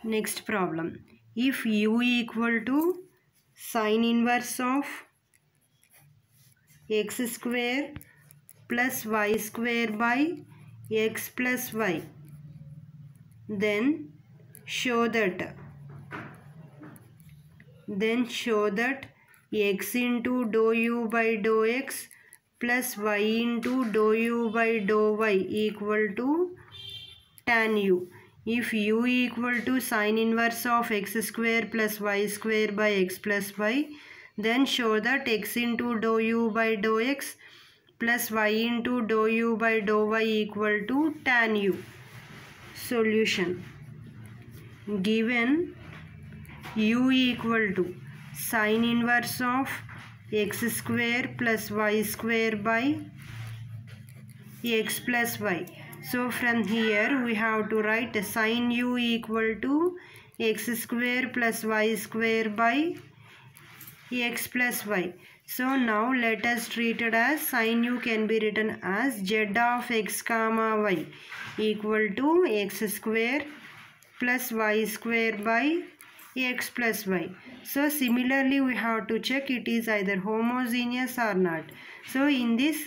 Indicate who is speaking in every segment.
Speaker 1: Next problem. If u equal to sine inverse of x square plus y square by x plus y, then show that x into dou u by dou x plus y into dou u by dou y equal to tan u. If u equal to sine inverse of x square plus y square by x plus y, then show that x into dou u by dou x plus y into dou u by dou y equal to tan u. Solution. Given u equal to sine inverse of x square plus y square by x plus y. So from here we have to write sin u equal to x square plus y square by x plus y. So now let us treat it as sin u can be written as z of x comma y equal to x square plus y square by x plus y. So similarly we have to check it is either homogeneous or not. So in this,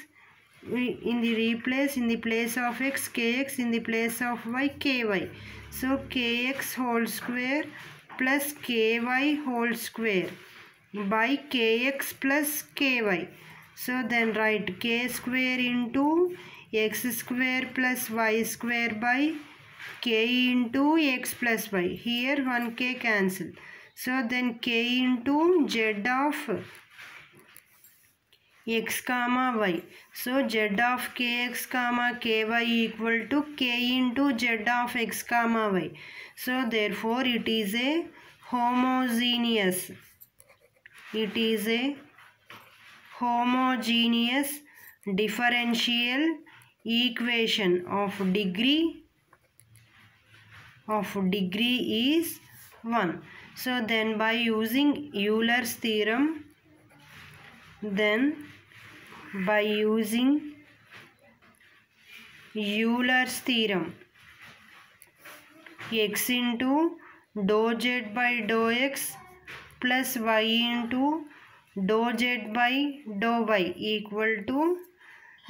Speaker 1: in the place of x kx, in the place of y ky. So kx whole square plus ky whole square by kx plus ky. So then write k square into x square plus y square by k into x plus y. Here 1k cancel. So then k into z of x comma y. So z of kx comma ky equal to k into z of x comma y. So therefore it is a homogeneous. It is a homogeneous differential equation of degree is 1. So then by using Euler's theorem, x into dou z by dou x plus y into dou z by dou y equal to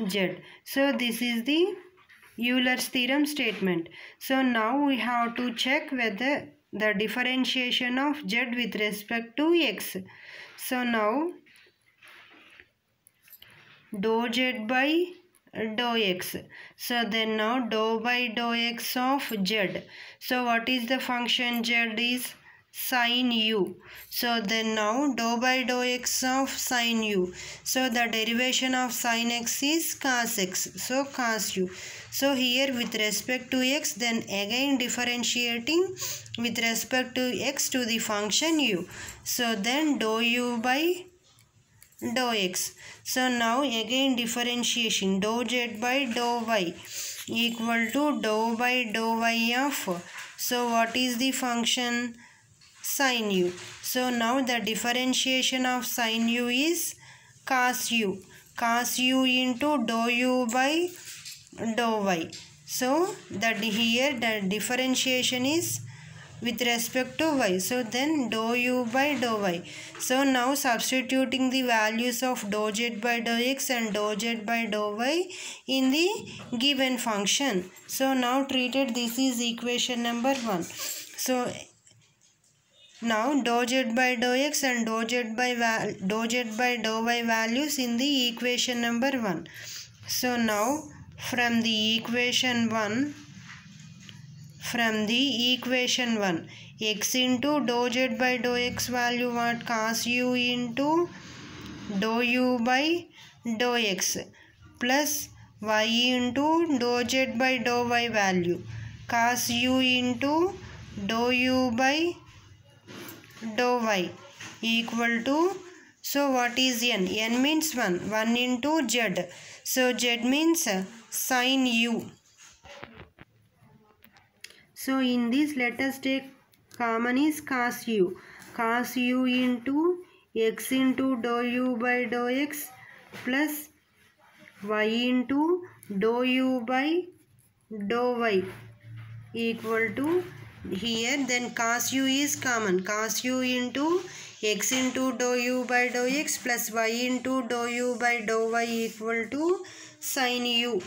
Speaker 1: z. So this is the Euler's theorem statement. So now we have to check whether the differentiation of z with respect to x. So now dou z by dou x. So then now dou by dou x of z. So what is the function z is? Sin u. So then now dou by dou x of sin u. So the derivation of sin x is cos x. So cos u. So here with respect to x, then again differentiating with respect to x to the function u. So then dou u by dou x. So now again differentiation dou z by dou y equal to dou by dou y of. So what is the function? Sin u. So now the differentiation of sin u is cos u. Cos u into dou u by dou y. So that here the differentiation is with respect to y. So then dou u by dou y. So now substituting the values of dou z by dou x and dou z by dou y in the given function. So now treated, this is equation number 1. So now dou z by dou x and dou z by dou y values in the equation number 1. So now from the equation 1, x into dou z by dou x value what? Cos u into dou u by dou x plus y into dou z by dou y value cos u into dou u by dou y equal to, so what is n? N means 1. 1 into z. So z means sin u. So in this let us take common is cos u. Cos u into x into dou u by dou x plus y into dou u by dou y equal to here, then cos u is common. Cos u into x into dou u by dou x plus y into dou u by dou y equal to sin u.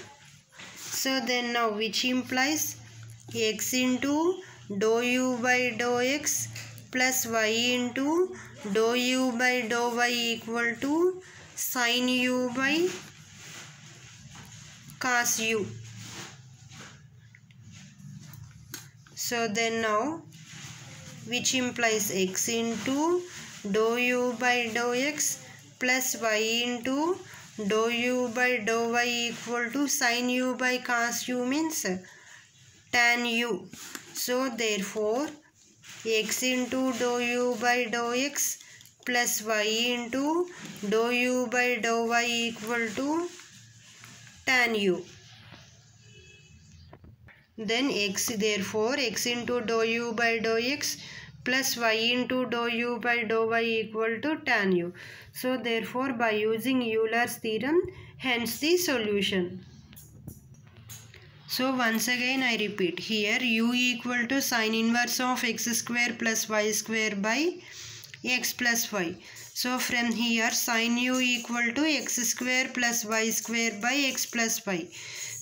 Speaker 1: So then now which implies x into dou u by dou x plus y into dou u by dou y equal to sin u by cos u. So then now which implies x into dou u by dou x plus y into dou u by dou y equal to sin u by cos u means tan u. So therefore x into dou u by dou x plus y into dou u by dou y equal to tan u. Then therefore x into dou u by dou x plus y into dou u by dou y equal to tan u. So therefore by using Euler's theorem, hence the solution. So once again I repeat, here u equal to sin inverse of x square plus y square by x plus y. So from here sin u equal to x square plus y square by x plus y.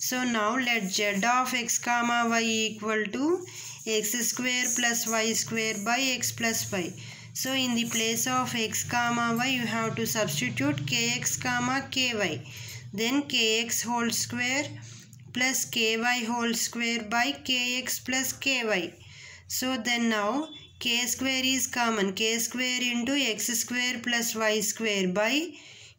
Speaker 1: So now let z of x comma y equal to x square plus y square by x plus y. So in the place of x comma y you have to substitute kx comma ky. Then kx whole square plus ky whole square by kx plus ky. So then now k square is common. K square into x square plus y square by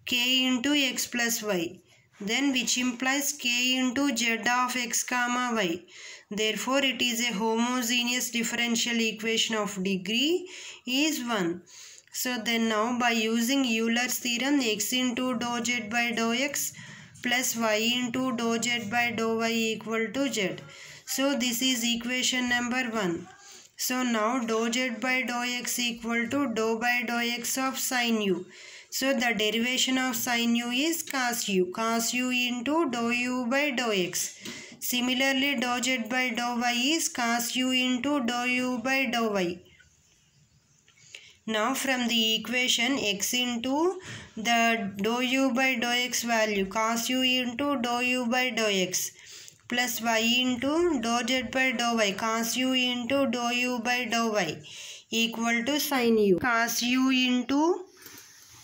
Speaker 1: k into x plus y. Then which implies k into z of x comma y. Therefore it is a homogeneous differential equation of degree is 1. So then now by using Euler's theorem, x into dou z by dou x plus y into dou z by dou y equal to z. So this is equation number 1. So now dou z by dou x equal to dou by dou x of sin u. So the derivation of sin u is cos u. Cos u into dou u by dou x. Similarly dou z by dou y is cos u into dou u by dou y. Now from the equation x into the dou u by dou x value, cos u into dou u by dou x plus y into dou z by dou y, cos u into dou u by dou y equal to sin u. Cos u into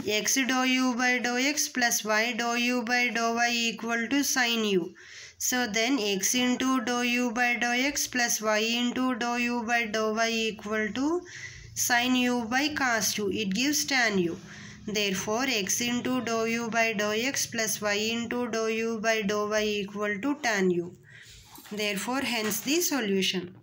Speaker 1: x dou u by dou x plus y dou u by dou y equal to sin u. So then x into dou u by dou x plus y into dou u by dou y equal to sin u by cos u. It gives tan u. Therefore x into dou u by dou x plus y into dou u by dou y equal to tan u. Therefore hence the solution.